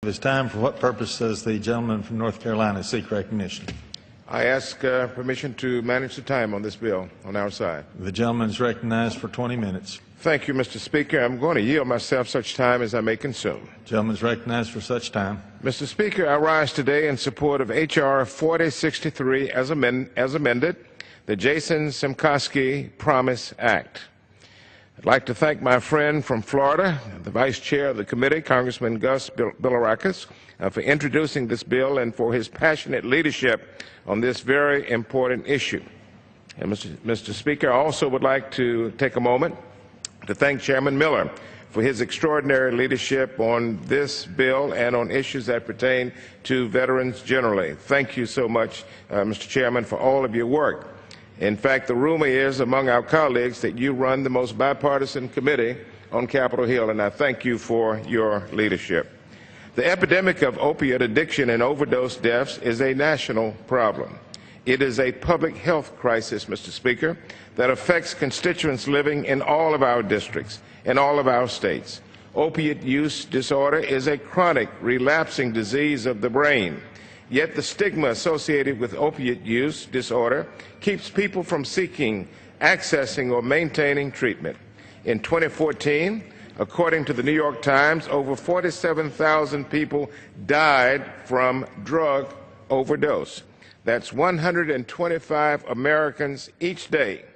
this time. For what purpose does the gentleman from North Carolina seek recognition? I ask permission to manage the time on this bill on our side. The gentleman is recognized for 20 minutes. Thank you, Mr. Speaker. I'm going to yield myself such time as I may consume. The gentleman is recognized for such time. Mr. Speaker, I rise today in support of H.R. 4063 as amended, the Jason Simkoski Promise Act. I'd like to thank my friend from Florida, the Vice Chair of the committee, Congressman Gus Bilirakis, for introducing this bill and for his passionate leadership on this very important issue. And Mr. Speaker, I also would like to take a moment to thank Chairman Miller for his extraordinary leadership on this bill and on issues that pertain to veterans generally. Thank you so much, Mr. Chairman, for all of your work. In fact, the rumor is among our colleagues that you run the most bipartisan committee on Capitol Hill, and I thank you for your leadership. The epidemic of opiate addiction and overdose deaths is a national problem. It is a public health crisis, Mr. Speaker, that affects constituents living in all of our districts, in all of our states. Opiate use disorder is a chronic, relapsing disease of the brain. Yet the stigma associated with opiate use disorder keeps people from seeking, accessing, or maintaining treatment. In 2014, according to the New York Times, over 47,000 people died from drug overdose. That's 125 Americans each day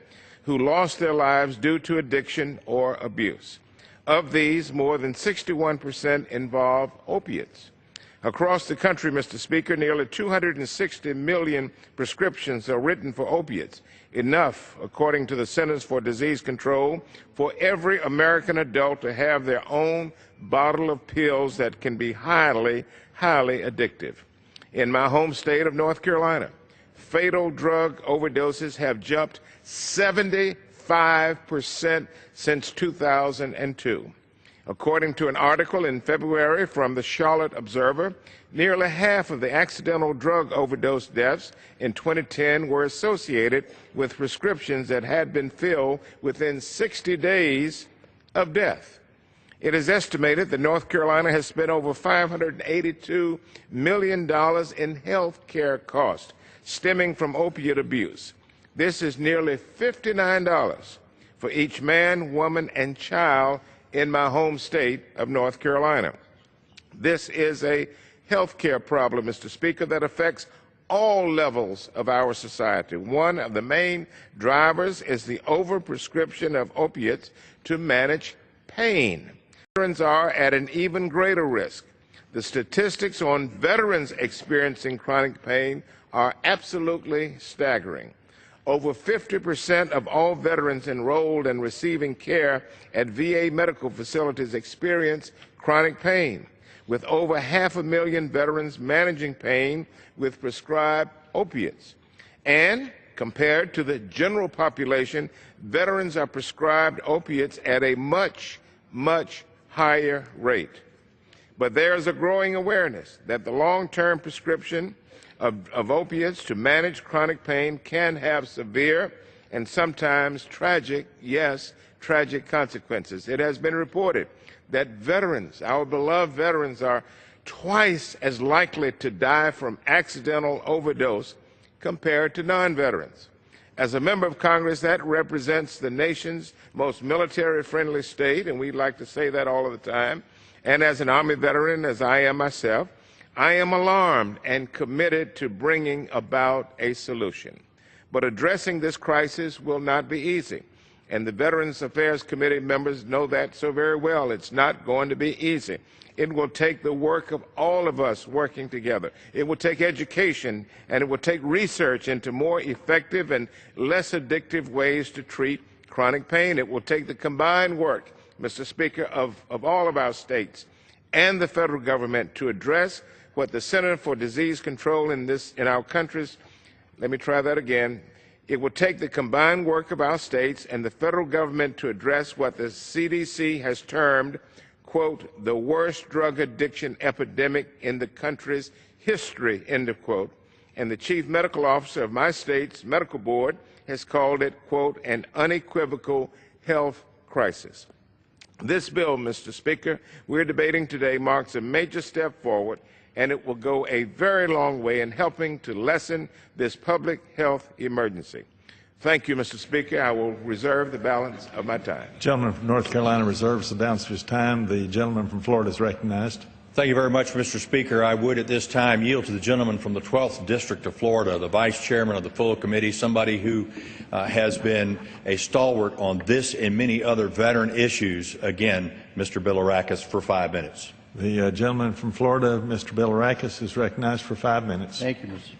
who lost their lives due to addiction or abuse. Of these, more than 61% involve opiates. Across the country, Mr. Speaker, nearly 260 million prescriptions are written for opiates, enough, according to the Centers for Disease Control, for every American adult to have their own bottle of pills that can be highly, highly addictive. In my home state of North Carolina, fatal drug overdoses have jumped 75% since 2002. According to an article in February from the Charlotte Observer, nearly half of the accidental drug overdose deaths in 2010 were associated with prescriptions that had been filled within 60 days of death. It is estimated that North Carolina has spent over $582 million in health care costs stemming from opiate abuse. This is nearly $59 for each man, woman, and child in my home state of North Carolina. This is a health care problem, Mr. Speaker, that affects all levels of our society. One of the main drivers is the overprescription of opiates to manage pain. Veterans are at an even greater risk. The statistics on veterans experiencing chronic pain are absolutely staggering. Over 50% of all veterans enrolled and receiving care at VA medical facilities experience chronic pain, with over 500,000 veterans managing pain with prescribed opiates. And compared to the general population, veterans are prescribed opiates at a much, much higher rate. But there is a growing awareness that the long-term prescription of opiates to manage chronic pain can have severe and sometimes tragic, yes, tragic consequences. It has been reported that veterans, our beloved veterans, are twice as likely to die from accidental overdose compared to non-veterans. As a member of Congress, that represents the nation's most military-friendly state, and we like to say that all of the time. And as an Army veteran, as I am myself, I am alarmed and committed to bringing about a solution. But addressing this crisis will not be easy, and the Veterans Affairs Committee members know that so very well. It's not going to be easy. It will take the work of all of us working together. It will take education, and it will take research into more effective and less addictive ways to treat chronic pain. It will take the combined work, Mr. Speaker, of all of our states and the federal government to address what the Center for Disease Control in our countries, let me try that again. It will take the combined work of our states and the federal government to address what the CDC has termed, quote, the worst drug addiction epidemic in the country's history, end of quote. And the chief medical officer of my state's medical board has called it, quote, an unequivocal health crisis. This bill, Mr. Speaker, we're debating today marks a major step forward, and it will go a very long way in helping to lessen this public health emergency. Thank you, Mr. Speaker. I will reserve the balance of my time. The gentleman from North Carolina reserves the balance of his time. The gentleman from Florida is recognized. Thank you very much, Mr. Speaker. I would at this time yield to the gentleman from the 12th District of Florida, the Vice Chairman of the full committee, somebody who has been a stalwart on this and many other veteran issues. Again, Mr. Bilirakis, for 5 minutes. The gentleman from Florida, Mr. Bilirakis, is recognized for 5 minutes. Thank you, Mr. Speaker.